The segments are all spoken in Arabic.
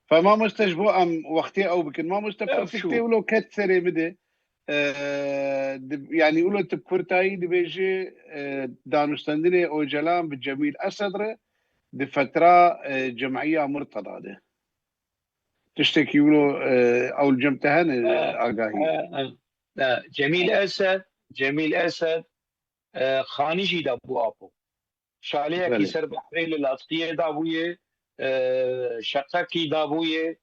فما مستجبو ام وقتي او بكن ما مستبقى تكتي ولو كتسري بده يعني يقولوا تبكرتاي دي بيجي دانستندني او جلام بالجميل اسدره دي فترة جمعية مرتضى ده تشتكي يقولوا او الجمتهن اقاهي جميل اسد خانجي دابو ابو شاليه كي سر بحرين الاتقيه دابويه شقه كي دابويه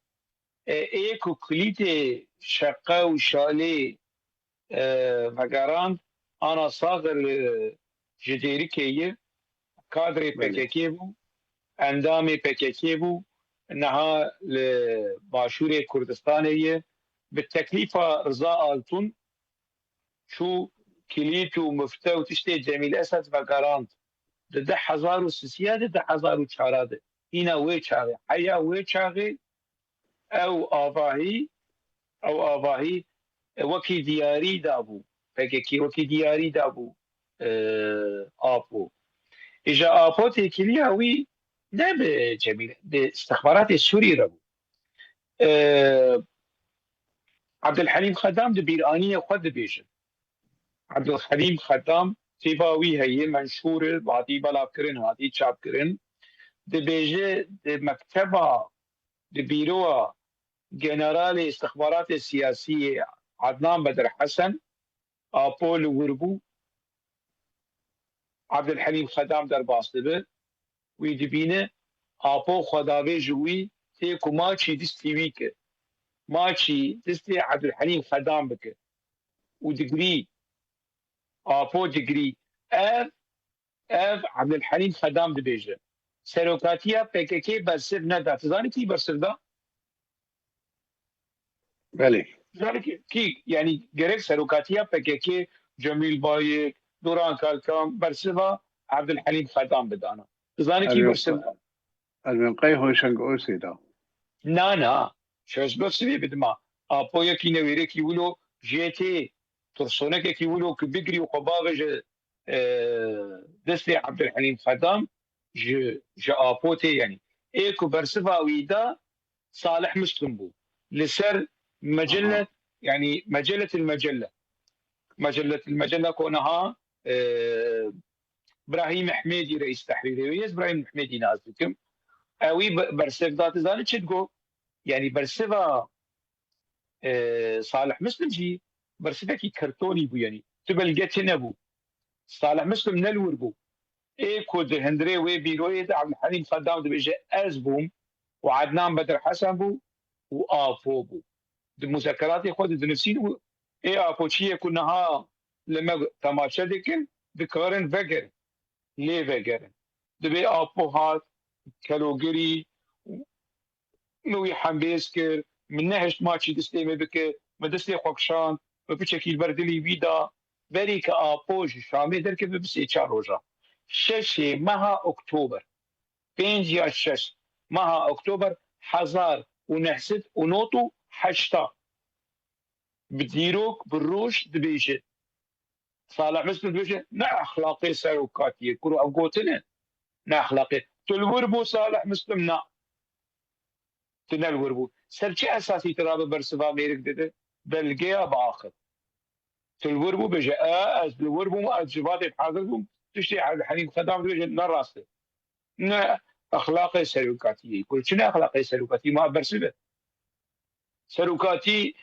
ايكو كليتي شقه وشالي مقاران انا صاغر جديري كيه كادري بكيكي بو اندامي بكيكي بو انها لباشوري كردستانيه بالتكليفه رضا التون شو كليتو مفتو تشتي جميل اسد فقرانت ده حزار وسيادة ده حزار وشاراده هنا ويشاغي حيا ويشاغي او آباهی وکی دیاری دابو فکر وکی دیاری دابو آپو اجا آپو تکیلی هاوی نه به جميل ده استخبارات السوري ربو عبد الحليم خدام ده بيرانية خد بيجن عبد الحليم خدام تيباوي هي منشور بعدي بلا كرن هادي چاپ كرن ده بيجي ده مكتبة ده بيروه جنرال استخبارات السياسية عدنان بدر حسن آبول وربو عبد الحليم خدام در باسطبه ويدبينه آبو خداوي جوي تيكو ماچي دستي ويكه ماچي دستي عبد الحليم خدام بك ودقري آبو دقري اف عبد الحليم خدام دبيجه سروكاتيا PKK برسف ندا تزاني كي برسف دا؟ بله ذلك كي يعني جريك سروكاتيا PKK جميل بايك دوران كالكام برسفا عبد الحليم خدام بدانا تزاني كي برسفا المنقي هو شنقوسي دا نا شوش بسبي بدما آبويا كي نويري كي ولو جيتي ترسونك كي ولو كبقري وقباغج دستي عبد الحليم خدام ج آبوتي يعني ايكو برسفا ويدا صالح مسلم بو لسر مجلة يعني مجلة المجلة كونها ابراهيم حميدي رئيس تحريري ويز ابراهيم حميدي نازلكم اوي برسف ذات زاني تشدقو يعني برسفا صالح مسلم جي برسفا كي كرتوني بو يعني تبلقت نبو صالح مسلم نلور بو ايكو هندري وي بيروي عبد الحليم خدام بيجي ازبوم وعدنان بدر حسن بو وآفو بو المذكرات خود دنسين اي آفوشيه كنها لما تماشا دكن دكارن وگر لي وگر دبي آفوهات كالوغري نوي حمبيسكر من نهشت ماشي دستيمي بك مدستي خوكشان وبيشكي البردلي ويدا بريك آفوش شامي دركب بسي 4 روزا 6 ماه اكتوبر 5 يا 6 ماه اكتوبر 1908 بديروك بالروش دبيشه صالح مسلم دبيشه نا اخلاقي سلوكاتيه كرو اقوتنا نا اخلاقي تلوربو صالح مسلم نا تنلوربو سرچي اساسي تراب برسفا ميرك دده بلقيا باخر تلوربو بجا از الوربو ما اجبات حاضركم تشتي على الحليم خدام دبيشه نا راسه نا اخلاقي سلوكاتيه كل شنو اخلاقي سلوكاتيه ما برسفه سلوكاتي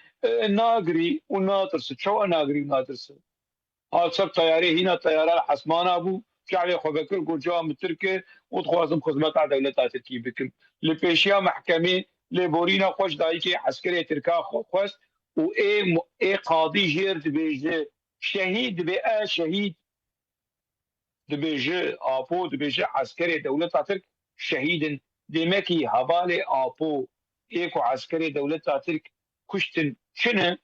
ناقري وناطرس شو ناقري وناطرس هذا سب طياري هنا طيارة حسمان أبو شعلي خبكر قرجوا متركة وتخوازم خدمات على دولة تركيا بكم لبيشيا محكمة لبورينا خوش دايكي عسكري تركا خوش وإيه قاضي جير دبيجي شهيد بقى شهيد دبيجي آبو دبيجي عسكري دولة ترك شهيد دمكي هبالي آبو إيكو عسكري دولة ترك كشتن شنو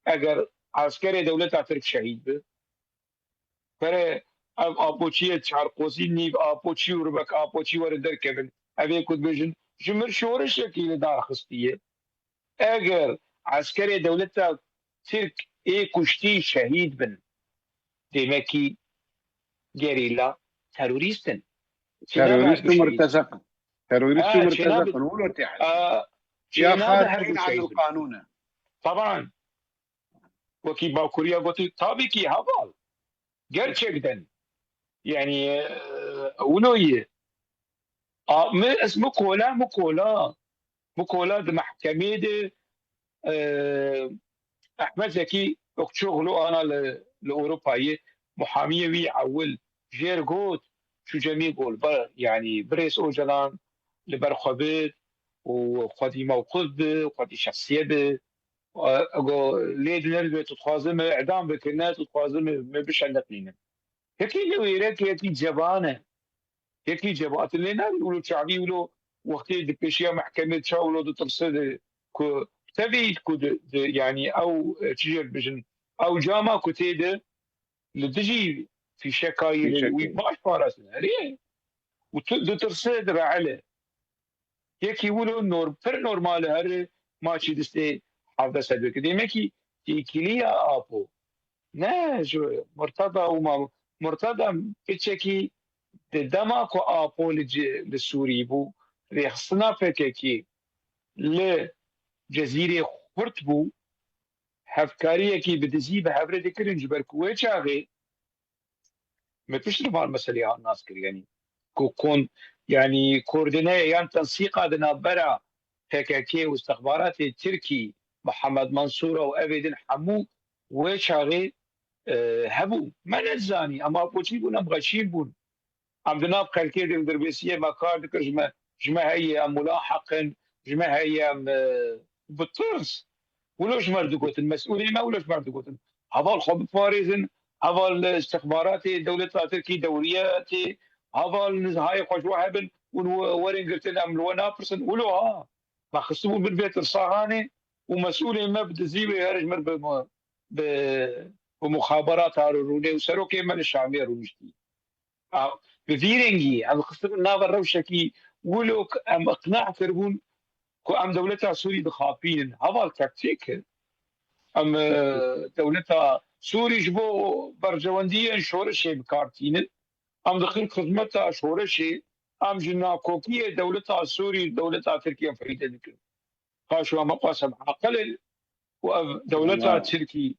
اگر عسكري دولة ترك شهيد به فره آبوچی چارقوسی نیو آبوچی وربک آبوچی ور در کبن اوی کد بجن جمر شورش شکل دار خستیه اگر عسكري دولة ترك اي كشتي شهيد بن دمكي جريلا تروريستن مرتزقة نقولوا تحت يا خارجين عن القانون طبعا وكي باكوريا قلت طابقي هبال gerçekten يعني ولوية مقولة محكمة احمد زكي وقت شغله انا لاوروباية محامية وي عول جيرغوت شو جميل قول يعني بريس اوجلان لبرخبت وخدي موقف وخدي شخصية اگو لید نرد تتخوازم اعدام بکنه تتخوازم ما بش عندقينه يكي لو يريك يكي جبانه يكي جبات اللي نادي ولو شعبي ولو وقتي دبشيا محكمة شاولو دو ترصد كو تبي كو يعني او تجير بجن او جاما كتيده لتجي في شكاير ويباش فارسنا ليه ودو ترصد رعله يكي ولو نورمال هر ما شي دستي حافظه سدوك ديمكي كيليا ابو نه جو مرتضى وما مرتضى بتشكي دماكو ابو للسوري بو ريخصنا فككي لجزيره خرطبو هفكاريه كي بدزي بهبره ذكرن جبركوي شاغي ما فيش نفع المسألة الناس يعني كون يعني كوردينيه يعني تنسيق هذا برا PKK واستخبارات التركي محمد منصور وابيدن حمو وشاغي هبو ما نزاني اما بوشي بون ابغى بون عندنا بخلكي الدربيسيه مكار ذكر جمع هي ملاحقا جمع هي بالطرس ولوش مردقوت المسؤولين ما ولوش مردقوت هذا الخب فارزن هذا الاستخبارات الدولة التركية دوريات هذا النزهاي خوش وهبن ورين قلت لهم لو نافرسن ولو ما خصموا بالبيت الصهاني ومسؤولين ما بتزيبه يارج مر بمخابرات هاروني وسروكي من الشعبيه روشتي بفيرنجي ام خصم نافر روشكي ولو ام اقناع كربون كو ام دولتها سوري بخافين هذا التكتيك ام دولتها سوري جبو برجوانديا شورشي بكارتين ام دخل خدمتها شورشي ام جنا كوكيه دولتها سوري دولتها تركيا فريده ذكر قاشوا مقاسم عقل ودولتها تركي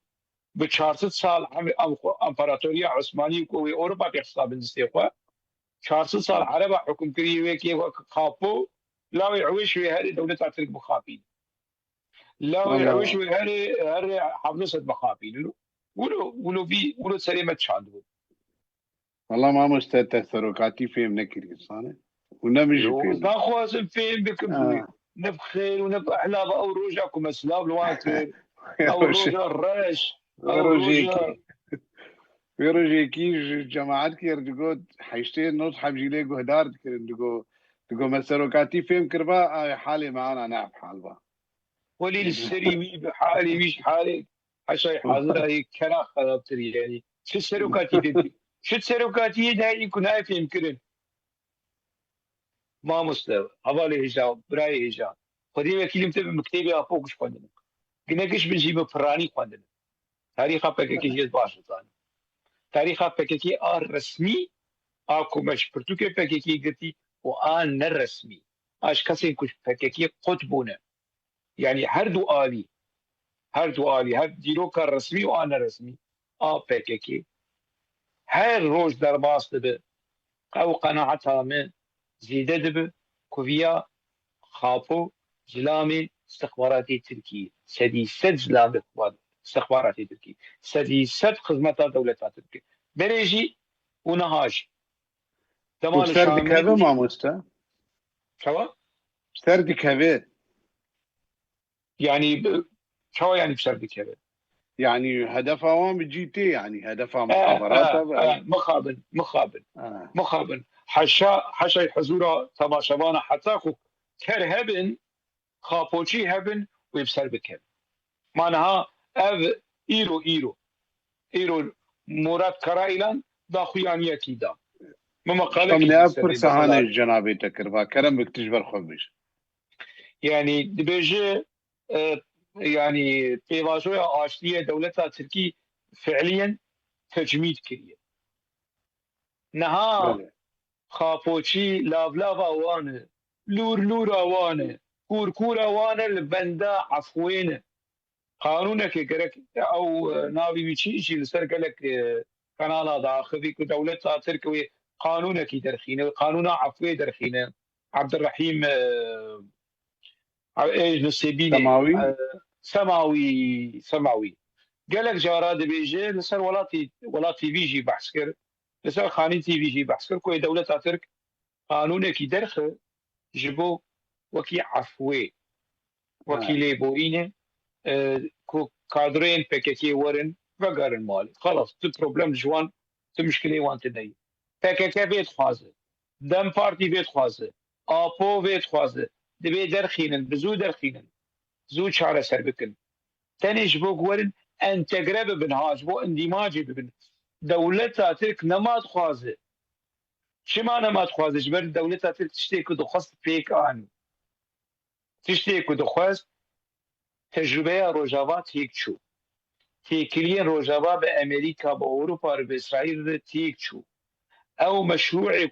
بشارت سال امبراطوريه عثماني كوي اوروبا بحساب الاستيقاظ شارت سال عرب حكم كريوي كي خافو لا يعوش في هذه دولتها ترك بخافين لا يعوش في هذه حافظه بخافين ولو سليمه شاندو والله ما مستتثركاتي فيهم نكري صانع ونمجي فيهم ناخذ فيهم بكم نبخيل ونبقى احلام او روجاكم اسلام الواكر او روجا الرش او روجا ويروجيكي جماعات كير دقو حيشتين نوت حبجيلي قهدار دقو مسروكاتي فيهم كربا حالي معانا نعب حالبا ولي السريمي بحالي مش حالي حشاي حاضر هي كنا خرابتري يعني شو السروكاتي دي شو السروكاتي ده يكون هاي فيهم كرن ما مستوى حوالي هجاب براي هجاب خدي وكيل مكتبي افوقش قندنا قناكش بنجيب فراني قندنا تاريخ PKK هي باش ثاني تاريخ PKK الرسمي اكو مش برتوكي PKK قلتي وان الرسمي اش كسين كش PKK قطبونه يعني هردو آلي هر ديروكا الرسمي وانا رسمي PKK هر روج در باست به او قناعتها من زيدة دب كوفيا خافو زلامي استخباراتي تركي سديسة زلامي استخباراتي تركي سديسة خدمات دولة تركيا بريجي ونهاج تمام سردي كذا ما مستا شو سردي كذا يعني شو يعني بسردي كذا يعني هدفها وين بجيتي يعني هدفها مخابرات مخابن حشا الحزورة تبع شبانا حتى كرهبن خاپوچی هبن ويبسر بكم معناها اف ايرو مراد كرايلان دا خويانية كيدا مما قالك من افر سهانة جنابي تكربا كرم بكتجبر خبش يعني دبيجي يعني بيوازوية آشتية دولتها تركي فعليا تجميد كريه نها خاپوچی لاو اوانه لور اوانه كوركورا وانا البندا عفوين قانونك كرك او ناوي بيشي شي لسر قالك قناه داخلي كدوله تركوي قانونك درخينه قانون عفوي درخينه عبد الرحيم ايش نسيبيني سماوي سماوي قالك جاراد بيجي لسر ولاتي بيجي بحث كر لسر خاني تي بيجي بحث كر كوي دوله ترك قانونك درخه جبو وكي عفوي وكي ليبورينه كو كادرين بككي ورن فقر المال خلاص تو بروبلم جوان تو مشكله وان تدي بككي بيت خوازه دم بارتي بيت خوازه آپو بيت خوازه دبي درخينن بزو درخينن زو شعر سر بكن تنش بو ورن انتجرب بن هاج بو اندماج بن دولتها ترك نمات خوازه شما نمات خوازه جبر دولتها ترك تشتيكو دخص بيك آن تشتيكو دخص تجربه روجاوات هيك شو تيكلين روجاوا بامريكا باوروبا باسرائيل تيك شو او مشروع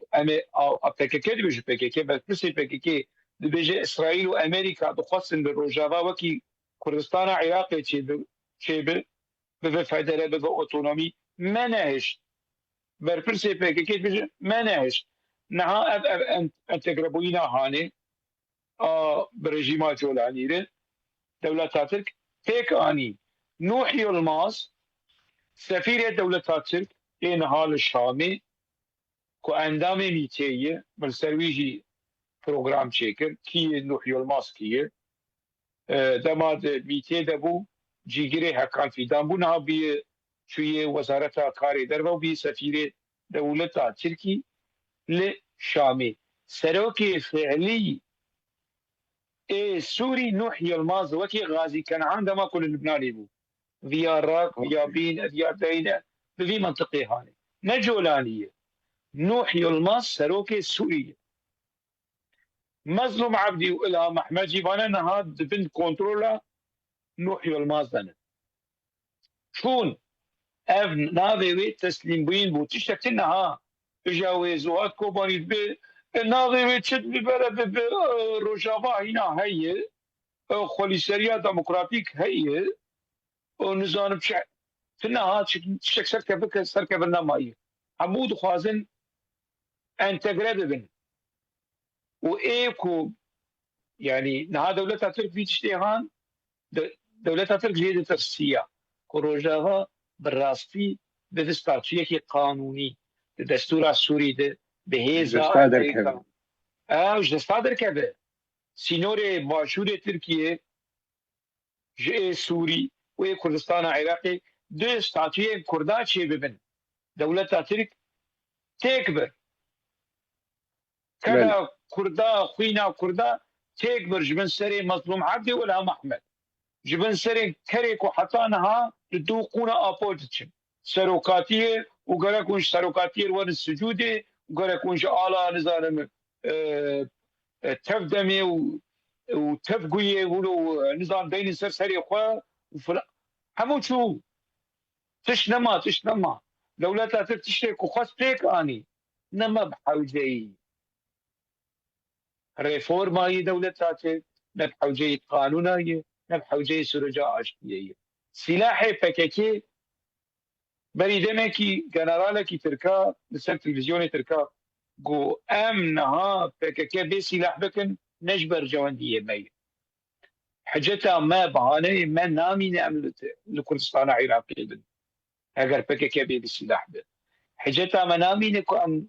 او بككي بيجي بككي بس بككي بيجي اسرائيل وامريكا بخصن بالروجاوا وكي كردستان عراقي تشي بفدرال باوتونومي مناهج برفرسي بككي بيجي مناهج نها انت تقربونا هاني برجيمات جولاني دولة ترك تيك اني نوح يلماس سفير دولة ترك این حال شامی کو اندام میتیه بر سرویجی پروگرام چیکر کی نوح یلماس کیه دماد میتیه دبو جیگری حکان فیدان بو نها بی شوی وزارت کاری در و بی سفیر دولة ترکی لشامی سروکی فعلی سوري نوح يلماس وكي غازي كان عندما كل لبناني بو فيا راك فيا بين فيا دينا في منطقه هاني نجولانيه نوح يلماس سروكي سورية مظلوم عبدي والهام احمد جيبانا نهاد بنت كنترولا نوح يلماس دنا شون اف ناوي تسليم بين بو تشتكت انها اجاوزوات كوباني بي ناوي تشد ببلد روجافا هنا هي خوليسريا ديمقراطيك هي ونظام بشع تنها تشتك سركبنا ماي عمود خوازن انتجراد بن وايكو يعني نها دولة ترك في تشتيهان دولة ترك جيدة ترسية كروجاها بالراستي بدستارتية كي قانوني الدستور السوري ده بهيزا امريكا وش دستادر كبه سينوري باشور تركيا جي سوري و كردستان عراقي دو ستاتية كردا شي ببن دولة ترك تكبر كذا كردا خوينا كردا تكبر جبن سري مظلوم عبدي ولا احمد جبن سري كريك وحتى نها تدوقونا ابوتشن سروكاتيه وقالكونش سروكاتيه ورن السجودي وقالكونش آلا نظام تفدمي وتفقوية يقولوا نظام ديني سرسري اخوة همو شو تشنما دولتها تشترك وخاص بيك اني نما بحوجي ريفورما هي دولتها نبحوجي قانونية نبحوجي سرجاء عشقية سلاحي بككي بريدمكي جنرالكي تركا لسان تلفزيوني تركا جو امنها بككي بسلاح بكن نجبر جواندية مي حجتها ما بهاني ما نامي نعمل لكردستان عراقي بن اگر بككي بسلاح بن حجتها ما نامي نكو ام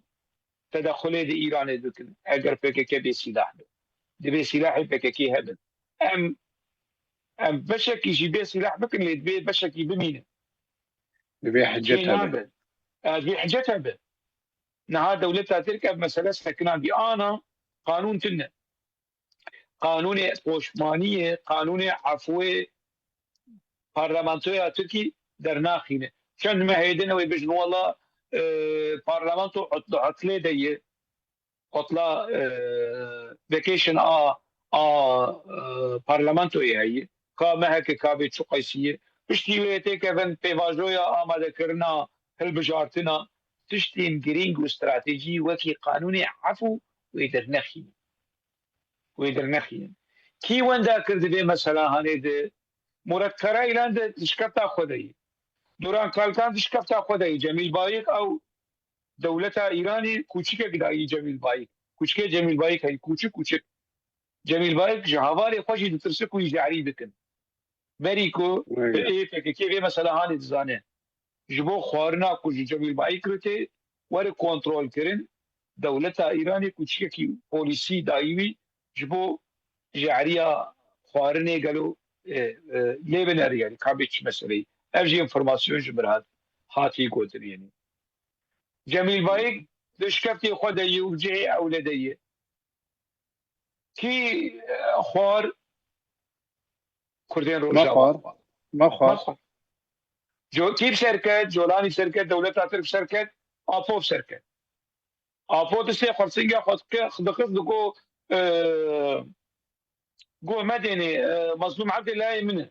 تدخلي دي ايران بكن اگر بككي بسلاح بن دبي سلاح بككي هبن ام بشكي جيبي سلاح بكن اللي دبي بشكي بمينه دبي حجتها بن دبي حجتها بن نها دولتها تركب مسألة سكنان دي انا قانون تنه قانون عثمانية قانون عفوي بارلمانتويا تركي درناخينه كان ما هيدنا ويبجن والله بارلمانتو عطلة دي عطلة فيكيشن بارلمانتو هي كما هيك كابت شو قيسية بشتي ويتي كفن بيفاجويا آماده كرنا هالبجارتنا تشتين جرينج واستراتيجي وكي قانوني عفو ويدر نخين كي وندا كرد بي مثلا هاني مركره ايلان تشكفتا خدي دوران كالكان تشكفتا خدي جميل بايك او دولتا ايراني کوچیک گدایی جمیل بايك کوچیک جمیل بايك هي کوچیک جمیل بايك جهواري خوشي ترسكو يجعري بكن مريكو ايه كيف مثلا هاني تزانه جبو خوارنا کو جمیل بايك رته ور كنترول كرن دولتا ايراني کوچیکی پولیسی دایوی جبو جعريا خوارني قالوا ليبنر يعني كابيتش مسألة أجي انفورماسيون جبرات هاتي قوتن يعني جميل بايك دشكفتي خدي وجهي أو لدي كي خوار كردين روجاوا ما خوار جو كيف شركة جولاني شركة دولتها ترك شركة أفو شركة أفو تسي خرسينجا خدقت دكو جو مدني مظلوم عبد الله منه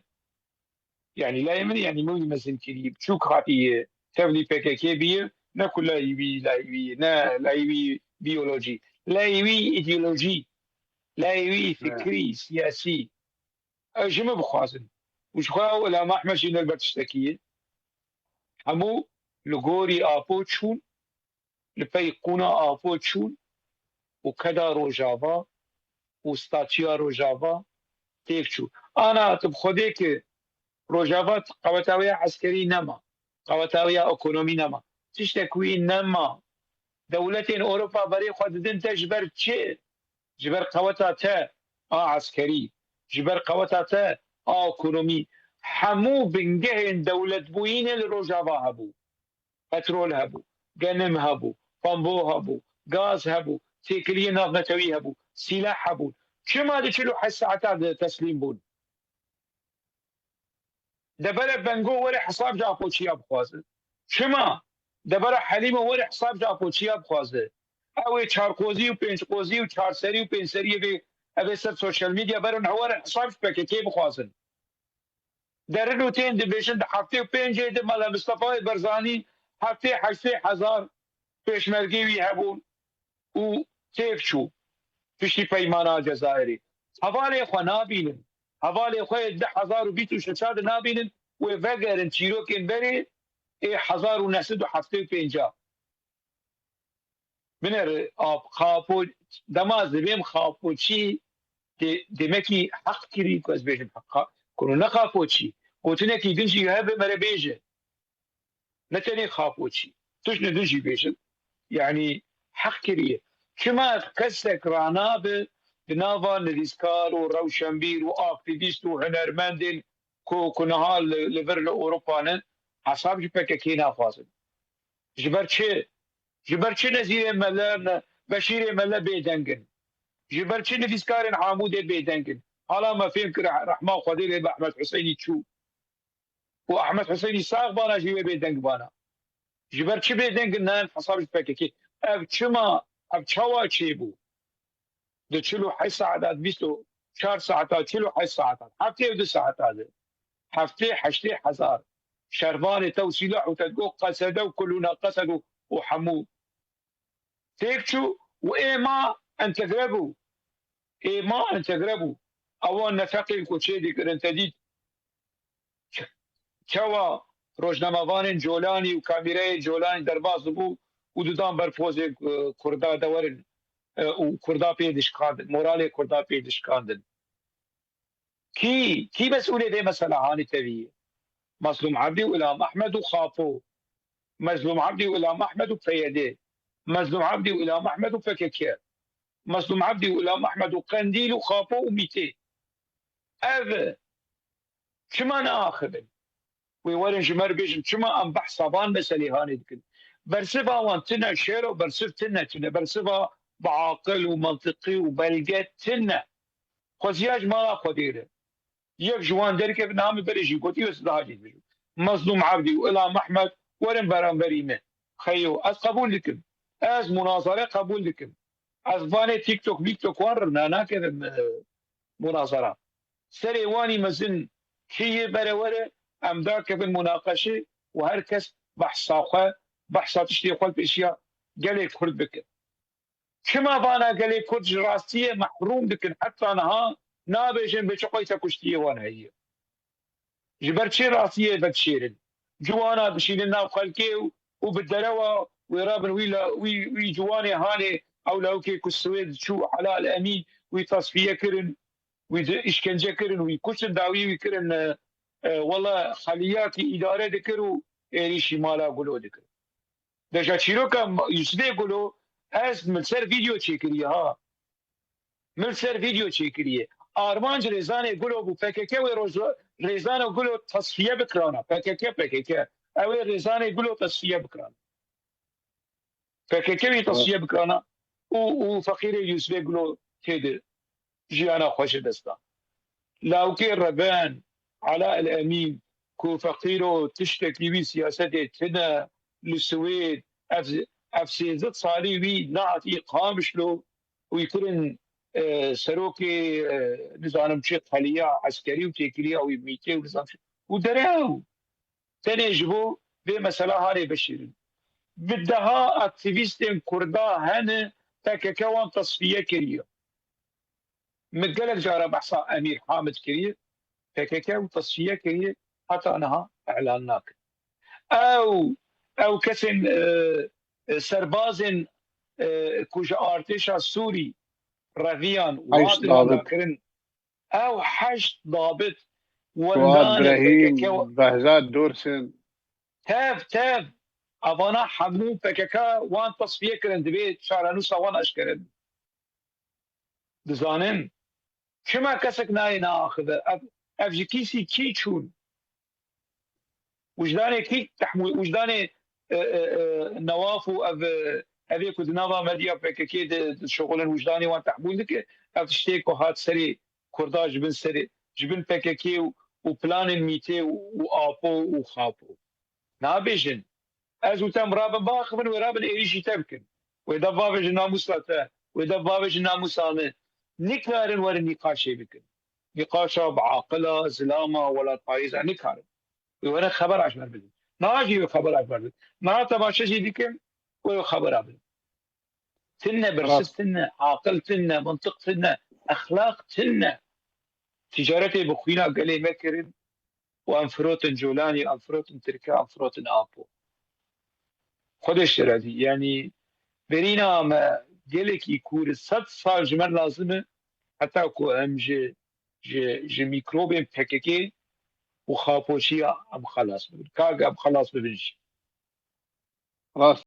يعني لا يمني يعني مو مثل كذي شو خاطي تبني بكيكي بي ناكل لا يبي لا يبي بيولوجي لا يبي ايديولوجي لا يبي فكري سياسي اجمع بخازن وش خاو لا ما احمد شنو البتشتكيه همو لغوري ابوتشون لبيقونا ابوتشون وكذا روجافا وستاتيا روجافا تيفشو انا تبخديك روجافات قوتاوية عسكري نما قوتاوية اقونومي نما تشتكوي نما دولتين اوروبا بري خوددن تجبر تشي جبر قوتا تا عسكري جبر قوتا تا اقونومي حمو بنجهن دولة بوين الروجافا هبو بترول هبو غنم هبو بامبو هبو غاز هبو تيكلية نافنتوي هبو سلاح هبو كما دشلو حساعتا تسليم بون دبر بنگو ور حساب جا پوچیا بخوازه شما دبر حلیمه ور حساب جا پوچیا بخوازه او چارکوزی و پنج کوزی و چهار سری و پنج سری به اوی سر سوشال میدیا برن ور حساب پکتی بخوازن در روتین دیویژن هفته و پنج د مال مصطفی برزانی هفته 8000 پیشمرگی وی هبون و کیف شو فيشي پیمانا جزائري حواله خو نابینن حواله خو 10026 نابینن و وگرن چیروکن بری 1975 من آب خافو دماز بیم خافو چی دمکی حق کری که از بیشم حقا کنو نخافو چی قوتنه کی دنجی هبه مره بیجه نتنی خافو چی توش ندنجی بیشم يعني حق كريه كما كسك راناب بنافا نريسكار وروشنبير واكتيفيست وهنرمندل كنهال لفرل اوروبا حساب جبككينا فاصل جبرچه نزير ملان بشير ملا بيدنگن جبرچه نريسكار عمود بيدنگن حالا ما فهم رحمه خدير احمد حسيني تشو واحمد حسيني ساق بانا جيبه بيدنگ بانا جبرچه بيدنگن نان حساب جبككي اب چما اب چوا چی بو د چلو 8 ساعات 24 ساعات چلو 8 ساعات هفته و 2 ساعات هذا هفته 8000 شربان توسيلة وتدقو قسدوا كلنا قسدوا وحمو تيكشو وإما أن تقربوا إما أن تقربوا أول نفقي كوتشي دي كرنتديد كوا روجناموان جولاني وكاميرا جولاني درباز بو ودودان برفوز كردا دورن وكردا بيدش كاندن مورالي كردا بيدش كاندن كي مسؤولية دي مثلا هاني تبيه مظلوم عبدي وإلهام أحمد وخافو مظلوم عبدي وإلهام أحمد وفيدي مظلوم عبدي وإلهام أحمد وفككير مظلوم عبدي وإلهام أحمد وقنديل وخافو وميتي أذ كما ناخذ ويورن جمر بيجن كما أم بحصبان مسألة هاني دكن برسفا وانتنا شيرو برسف تنا برسفا بعاقل ومنطقي وبلقات تنا خزياج مالا خديره يك جوان دركه بنامي بريجي قوتي وسداجي بيجو مظلوم عبدي وإلهام أحمد ورن برام بريمه خيو از قبول لكم از مناظره قبول لكم از فاني تيك توك ورنا ناكذا مناظره سريواني مزن كي برا ام ذاك بالمناقشه وهركس بحصاخه بحصات تشتي خلف اشياء قال لي كرد بك كما بانا قال لي كرد راستيه محروم بك حتى انا نابێژن بێ چ قۆیتە کوشتیەوان هەیە ji ber çê rastiyê vedişêrin ciwana dişînin nav xelkê û bi derewa wê rabin wî ciwanê hanê ewlewkê ku Swêd çû Helal Emîn wî tasfiye kirin wî işkence kirin wî kuştin dawî wî kirin wala xeliyakî îdare dikir û êrişî mala Gulo dikir. Deja çîroka Yusufê Gulo ez min ser vîdeo çêkiriye ha. Min ser vîdeo çêkiriye. Armanc rêzanê Gulo bû PKK wê roj rêzana Gulo tasfiye bikirana. PKK ew ê rêzanê Gulo tasfiye bikirana. PKK wê tasfiye bikirana û feqîrê Yusufê Gulo têde jiyana xweş destan. Lawkê Reben Ela el Emîn ku feqîro tiştekî wî siyasetê tune li Swêd ev 13 salî wî nehatî qamişlo wî kirin serokê nizanim çi xeliya eskerî û têkiliya wî mîtê û nizam û derew tenê ji bo vê mesela hanê bişîrin. Bi deha aktivîstên Kurda hene PKK wan tasfiye kiriye. Min gelek cara behsa Emîr Hamid kiriye PKK û tasfiye kiriye heta niha elan nakin. Ew kesên serbazên ku ji artêşa Sûrî reviyan wan kirin ew 8 dabit Fuad Brahim, Behzad Dorsin tev evana hemû PKK wan tasfiye kirin divê çarenûsa wan eşkerin. Dizanin kima kesek nayê neaxive ev ji kîsî kî çûn wijdanê kî wijdanê Nawaf û evê ku di nava medya PKK de şoxulên wijdanê wan tehmûl dike ev tiştê ku hat serê Kurda ji bin PKK û planên mîtê û apo û xapo. Nabêjin ez û te rabin baxivin wê rabin êrişî te bikin. Wê dev bavêjin namûsa te wê dev bavêjin namûsa me nikarin werin nîqaşê bikin. Nîqaşa biaqila, zilama, welatpayîza nikarin. Wê were xeberaş verbidin. Nacî wê xeberaş verbidin. Niha temaşe jî dikin wê xebera bidin. Tinne birsiz tinne, aqil tinne, mintiq tinne, exlaq tinne. Ticaretê bi xwîna gelê me kirin û em firotin Colanî, em firotin Tirkiye, em firotin Apo. Xwedeş diredî yanî berîna me gelekî ku 100 sal ji me lazim e heta ku em ji mîkrobên PKK û xapoçiya em xelas bibin. Kag em xelas bibin jî. rast